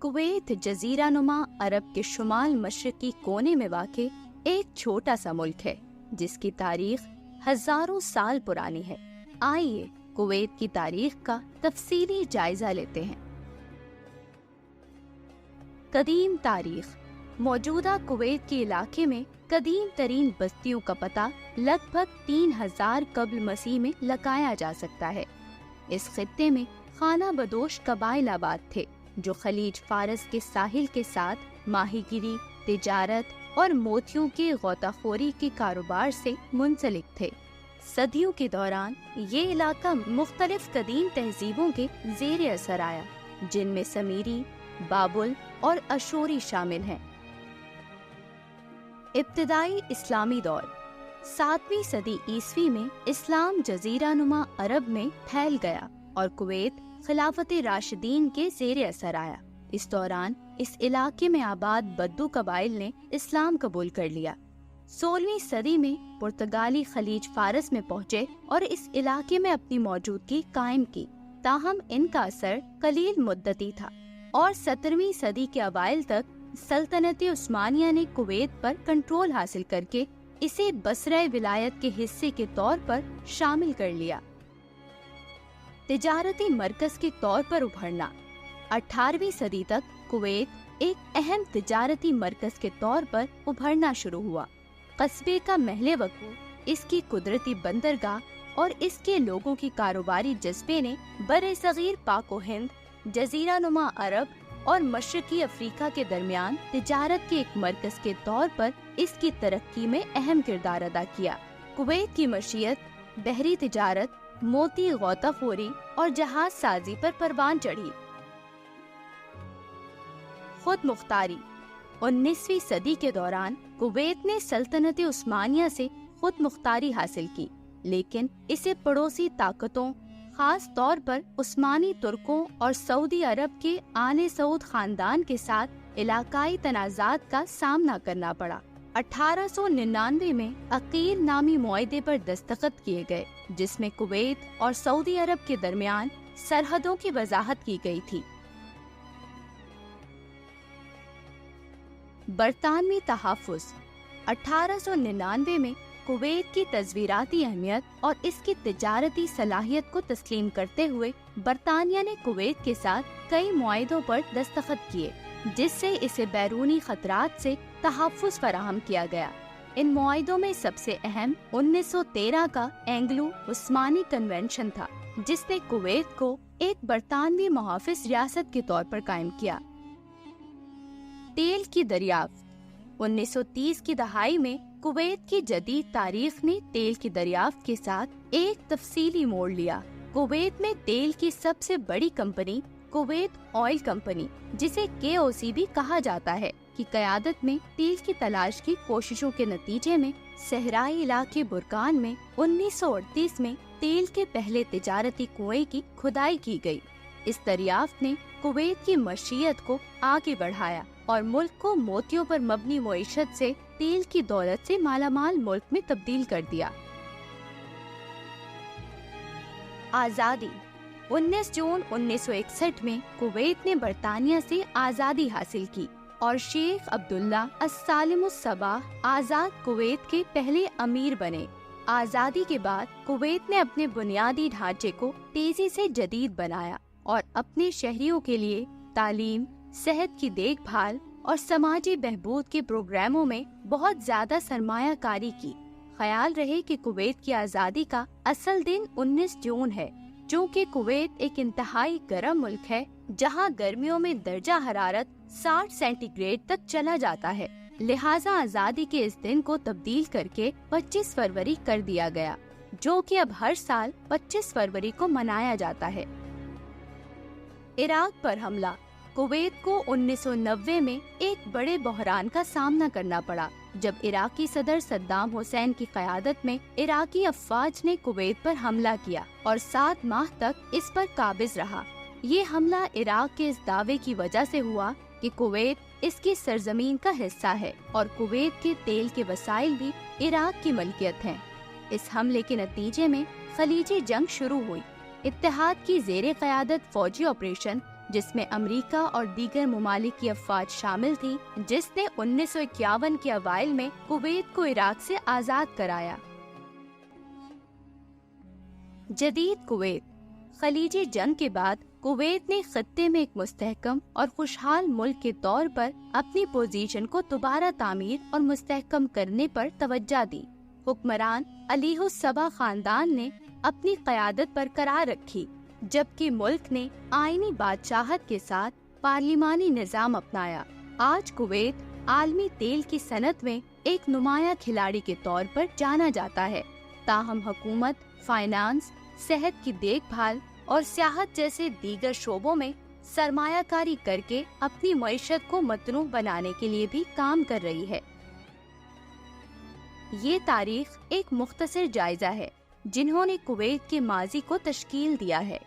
Kuwait जजीरा नुमा अरब के शुमाल मशरकी कोने में वाक़े एक छोटा सा मुल्क है जिसकी तारीख हजारों साल पुरानी है। आइए कुवैत की तारीख का तफसीली जायजा लेते हैं। कदीम तारीख। मौजूदा कुवैत के इलाके में कदीम तरीन बस्तियों का पता लगभग 3000 कब्ल मसीह में लगाया जा सकता है। इस खित्ते में खाना बदोश कबाइल आबाद थे जो खलीज फारस के साहिल के साथ माहीगिरी, तिजारत और मोतियों की गौताखोरी के कारोबार से मुंसलिक थे। सदियों के दौरान ये इलाका मुख्तलिफ कदीम तहजीबों के ज़ेर असर आया, जिनमें समीरी, बाबुल और अशूरी शामिल हैं। इब्तिदाई इस्लामी दौर। 7वीं सदी ईस्वी में इस्लाम जजीरा नुमा अरब में फैल गया और कुवैत खिलाफत राशिदीन के ज़ेर असर आया। इस दौरान इस इलाके में आबाद बद्दू कबाइल ने इस्लाम कबूल कर लिया। 16वीं सदी में पुर्तगाली खलीज फारस में पहुँचे और इस इलाके में अपनी मौजूदगी कायम की, ताहम इनका असर कलील मुद्दती था और 17वीं सदी के अवाइल तक सल्तनत उस्मानिया ने कुवैत पर कंट्रोल हासिल करके इसे बसरा विलायत के हिस्से के तौर पर शामिल कर लिया। तिजारती मरकज के तौर पर उभरना। 18वीं सदी तक कुवैत एक अहम तिजारती मरकज के तौर पर उभरना शुरू हुआ। कस्बे का महले वकूअ, इसकी कुदरती बंदरगाह और इसके लोगों की कारोबारी जज्बे ने बरे-सगीर पाक व हिंद, जजीरा नुमा अरब और मशरकी अफ्रीका के दरमियान तिजारत के एक मरकज के तौर पर इसकी तरक्की में अहम किरदार अदा किया। कुवैत की मशीयत बहरी तिजारत, मोती गौताखोरी और जहाज साजी पर परवान चढ़ी। खुद मुख्तारी। 19वीं सदी के दौरान कुवैत ने सल्तनत उस्मानिया से खुद मुख्तारी हासिल की, लेकिन इसे पड़ोसी ताकतों, खास तौर पर उस्मानी तुर्कों और सऊदी अरब के आले सऊद खानदान के साथ इलाकाई तनाज़ात का सामना करना पड़ा। 1899 में अकील नामी मुआहदे पर दस्तखत किए गए, जिसमें कुवैत और सऊदी अरब के दरमियान सरहदों की वजाहत की गई थी। बरतानवी तहाफ़ुज़। 1899 में कुवैत की तज़वीराती अहमियत और इसकी तिजारती सलाहियत को तस्लीम करते हुए बरतानिया ने कुवैत के साथ कई मुआहदों पर दस्तखत किए, जिससे इसे बैरूनी खतरात से तहफ़्फ़ुज़ फराहम किया गया। इन मुआहदों में सबसे अहम 1913 का एंग्लो उस्मानी कन्वेंशन था, जिसने कुवैत को एक बरतानवी मुहाफ़िज़ रियासत के तौर पर कायम किया। तेल की दरियाफ्त। 1930 की दहाई में कुवैत की जदीद तारीख ने तेल की दरियाफ्त के साथ एक तफसीली मोड़ लिया। कुवैत में तेल की सबसे बड़ी कंपनी कुवैत ऑयल कंपनी, जिसे KOC भी कहा जाता है, की क़यादत में तेल की तलाश की कोशिशों के नतीजे में सहराई इलाके बुरकान में 1938 में तेल के पहले तिजारती कुएं की खुदाई की गई। इस दरियाफ्त ने कुवैत की मशीयत को आगे बढ़ाया और मुल्क को मोतियों पर मबनी मईशत से तेल की दौलत से मालामाल मुल्क में तब्दील कर दिया। आज़ादी। 19 जून 1961 में कुवैत ने बरतानिया से आज़ादी हासिल की और शेख अब्दुल्ला अस-सालिमुस-सबाह आज़ाद कुवैत के पहले अमीर बने। आज़ादी के बाद कुवैत ने अपने बुनियादी ढांचे को तेजी से जदीद बनाया और अपने शहरियों के लिए तालीम, सेहत की देखभाल और समाजी बहबूद के प्रोग्रामों में बहुत ज्यादा सरमायाकारी की। ख्याल रहे कि कुवैत की आज़ादी का असल दिन 19 जून है, चूँकि कुवैत एक इंतहाई गर्म मुल्क है जहाँ गर्मियों में दर्जा हरारत 60 सेंटीग्रेड तक चला जाता है। लिहाजा आज़ादी के इस दिन को तब्दील करके 25 फरवरी कर दिया गया, जो कि अब हर साल 25 फरवरी को मनाया जाता है। इराक पर हमला। कुवैत को 1990 में एक बड़े बहरान का सामना करना पड़ा, जब इराकी सदर सद्दाम हुसैन की क़यादत में इराकी अफ़वाज ने कुवैत पर हमला किया और 7 माह तक इस पर काबिज रहा। ये हमला इराक के इस दावे की वजह से हुआ कि कुवैत इसकी सरजमीन का हिस्सा है और कुवैत के तेल के वसाइल भी इराक की मलकियत हैं। इस हमले के नतीजे में खलीजी जंग शुरू हुई। इत्तेहाद की ज़ेरे क़यादत फौजी ऑपरेशन جس میں امریکہ اور دیگر ممالک کی افواج شامل تھی، جس نے 1951 کے اوائل میں کویت کو عراق سے آزاد کرایا۔ جدید کویت۔ خلیجی جنگ کے بعد کویت نے خطے میں ایک مستحکم اور خوشحال ملک کے طور پر اپنی پوزیشن کو دوبارہ تعمیر اور مستحکم کرنے پر توجہ دی۔ حکمران علیہ الصبح خاندان نے اپنی قیادت برقرار رکھی، جبکہ ملک نے آئینی بادشاہت کے ساتھ پارلیمانی نظام اپنایا۔ آج کویت عالمی تیل کی صنعت میں ایک نمایاں کھلاڑی کے طور پر جانا جاتا ہے، تاہم حکومت، فائنانس، صحت کی دیکھ بھال اور سیاحت جیسے دیگر شعبوں میں سرمایہ کاری کر کے اپنی معیشت کو متنوع بنانے کے لیے بھی کام کر رہی ہے۔ یہ تاریخ ایک مختصر جائزہ ہے جنہوں نے کویت کے ماضی کو تشکیل دیا ہے۔